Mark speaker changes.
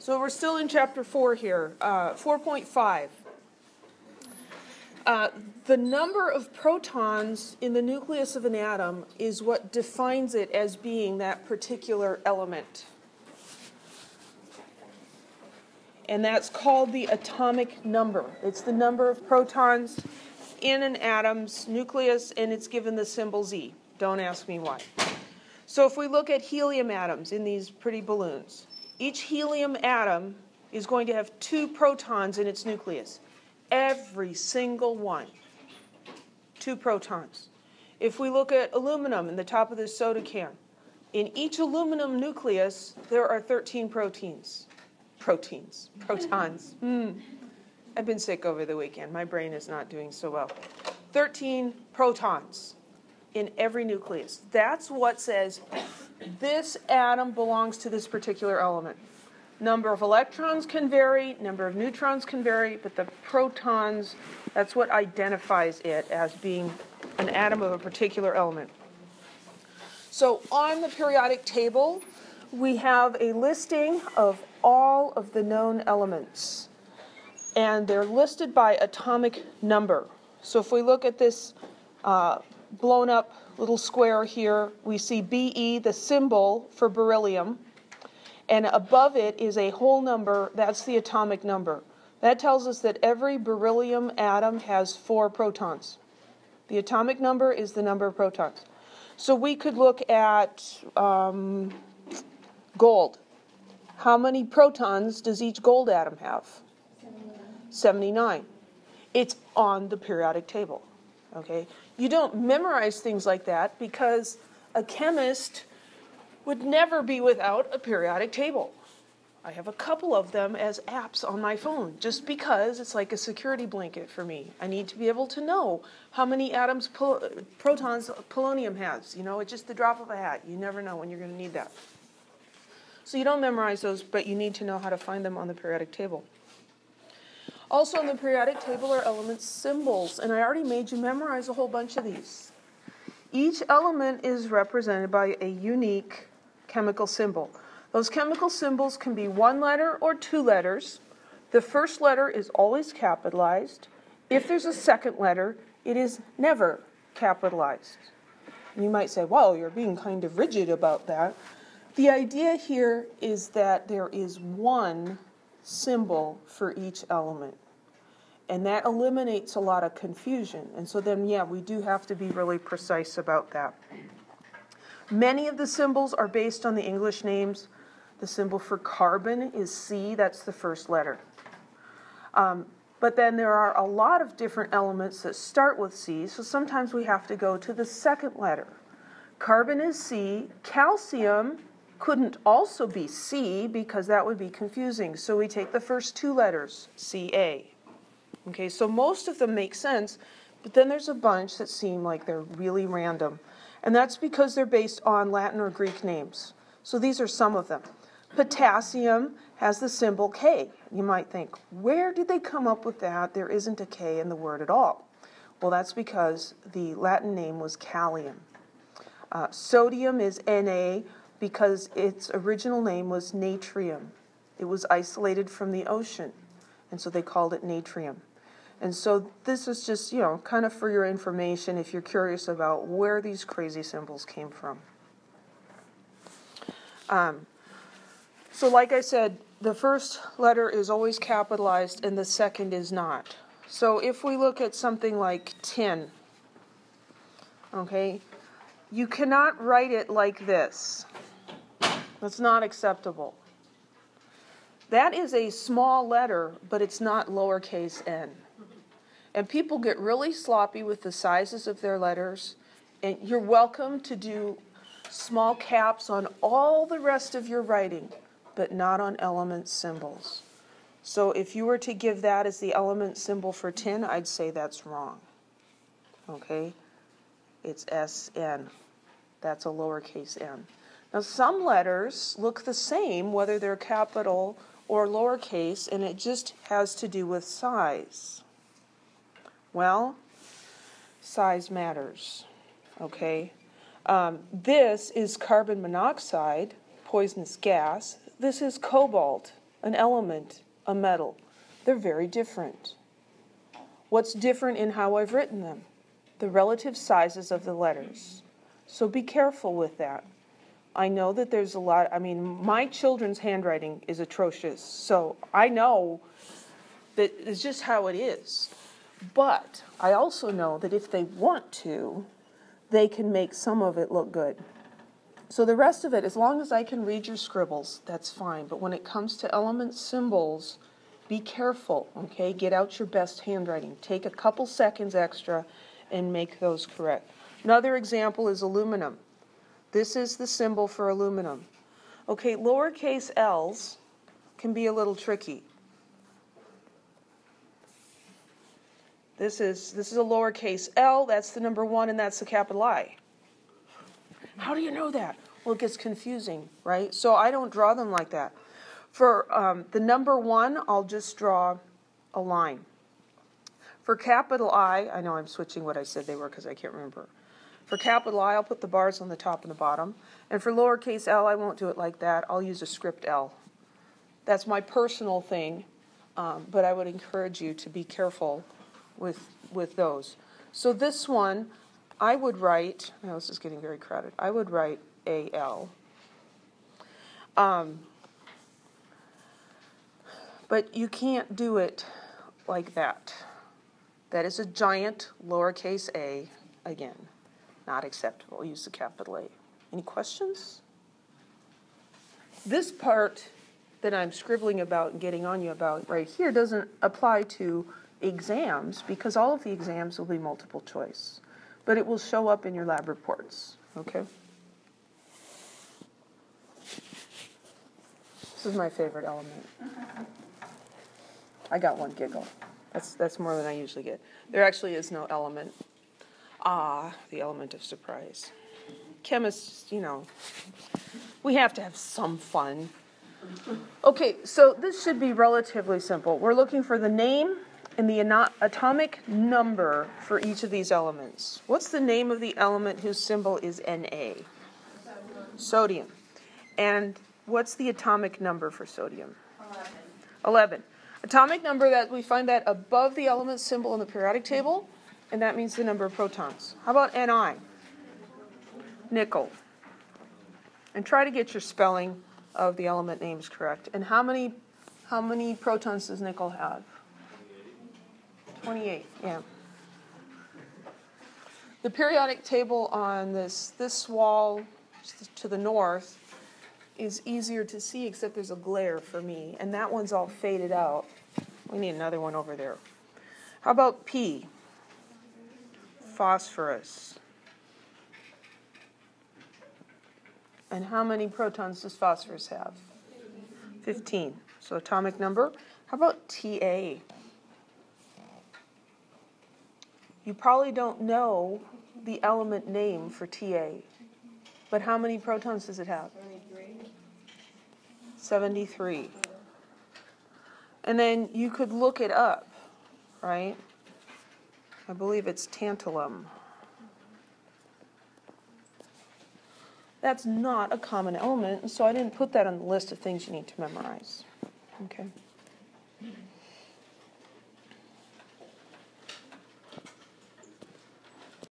Speaker 1: So we're still in chapter 4 here, 4.5. The number of protons in the nucleus of an atom is what defines it as being that particular element. And that's called the atomic number. It's the number of protons in an atom's nucleus, and it's given the symbol Z. Don't ask me why. So if we look at helium atoms in these pretty balloons, each helium atom is going to have 2 protons in its nucleus. Every single one. 2 protons. If we look at aluminum in the top of this soda can, in each aluminum nucleus, there are 13 protons. I've been sick over the weekend. My brain is not doing so well. 13 protons in every nucleus. That's what says this atom belongs to this particular element. Number of electrons can vary, number of neutrons can vary, but the protons, that's what identifies it as being an atom of a particular element. So on the periodic table, we have a listing of all of the known elements, and they're listed by atomic number. So if we look at this blown up little square here, we see Be, the symbol for beryllium, and above it is a whole number. That's the atomic number. That tells us that every beryllium atom has 4 protons. The atomic number is the number of protons. So we could look at gold. How many protons does each gold atom have? 79. It's on the periodic table. Okay? You don't memorize things like that because a chemist would never be without a periodic table. I have a couple of them as apps on my phone just because it's like a security blanket for me. I need to be able to know how many atoms, protons polonium has. You know, it's just the drop of a hat. You never know when you're going to need that. So you don't memorize those, but you need to know how to find them on the periodic table. Also on the periodic table are element symbols, and I already made you memorize a whole bunch of these. Each element is represented by a unique chemical symbol. Those chemical symbols can be 1 letter or 2 letters. The first letter is always capitalized. If there's a second letter, it is never capitalized. And you might say, well, you're being kind of rigid about that. The idea here is that there is 1 symbol for each element. And that eliminates a lot of confusion. And so then, yeah, we do have to be really precise about that. Many of the symbols are based on the English names. The symbol for carbon is C, that's the first letter. But then there are a lot of different elements that start with C, so sometimes we have to go to the second letter. Carbon is C. Calcium couldn't also be C because that would be confusing. So we take the first 2 letters, Ca. Okay, so most of them make sense, but then there's a bunch that seem like they're really random. And that's because they're based on Latin or Greek names. So these are some of them. Potassium has the symbol K. You might think, where did they come up with that? There isn't a K in the word at all. Well, that's because the Latin name was Kalium. Sodium is Na because its original name was natrium. It was isolated from the ocean, and so they called it natrium. And so this is just, you know, kind of for your information if you're curious about where these crazy symbols came from. So like I said, the first letter is always capitalized and the second is not. So if we look at something like tin, okay, you cannot write it like this. That's not acceptable. That is a small letter, but it's not lowercase n. And people get really sloppy with the sizes of their letters. And you're welcome to do small caps on all the rest of your writing, but not on element symbols. So if you were to give that as the element symbol for tin, I'd say that's wrong. Okay? It's SN. That's a lowercase n. Now some letters look the same, whether they're capital or lowercase, and it just has to do with size. Well, size matters, okay? This is carbon monoxide, poisonous gas. This is cobalt, an element, a metal. They're very different. What's different in how I've written them? The relative sizes of the letters. So be careful with that. I know that there's a lot, my children's handwriting is atrocious, so I know that it's just how it is. But I also know that if they want to, they can make some of it look good. So the rest of it, as long as I can read your scribbles, that's fine. But when it comes to element symbols, be careful, okay? Get out your best handwriting. Take a couple seconds extra and make those correct. Another example is aluminum. This is the symbol for aluminum. Okay, lowercase l's can be a little tricky. This is a lowercase l, that's the number 1, and that's the capital I. How do you know that? Well, it gets confusing, right? So I don't draw them like that. For the number 1, I'll just draw a line. For capital I know I'm switching what I said they were because I can't remember. For capital I, I'll put the bars on the top and the bottom. And for lowercase l, I won't do it like that. I'll use a script L. That's my personal thing, but I would encourage you to be careful with those. So this one, I would write, this is getting very crowded, I would write AL. But you can't do it like that. That is a giant lowercase a, again, not acceptable. Use the capital A. Any questions? This part that I'm scribbling about and getting on you about right here doesn't apply to exams because all of the exams will be multiple choice. But it will show up in your lab reports, okay? This is my favorite element. I got one giggle. That's more than I usually get. There actually is no element. The element of surprise. Chemists, we have to have some fun. Okay, so this should be relatively simple. We're looking for the name and the atomic number for each of these elements. What's the name of the element whose symbol is Na? Sodium. And what's the atomic number for sodium? 11. Atomic number, that we find that above the element symbol in the periodic table, and that means the number of protons. How about Ni? Nickel. And try to get your spelling of the element names correct. And how many protons does nickel have? 28, yeah. The periodic table on this wall to the north is easier to see, except there's a glare for me, and that one's all faded out. We need another one over there. How about P? Phosphorus. And how many protons does phosphorus have? 15. So atomic number. How about Ta? You probably don't know the element name for Ta, but how many protons does it have? 73. And then you could look it up, right? I believe it's tantalum. That's not a common element, so I didn't put that on the list of things you need to memorize. Okay.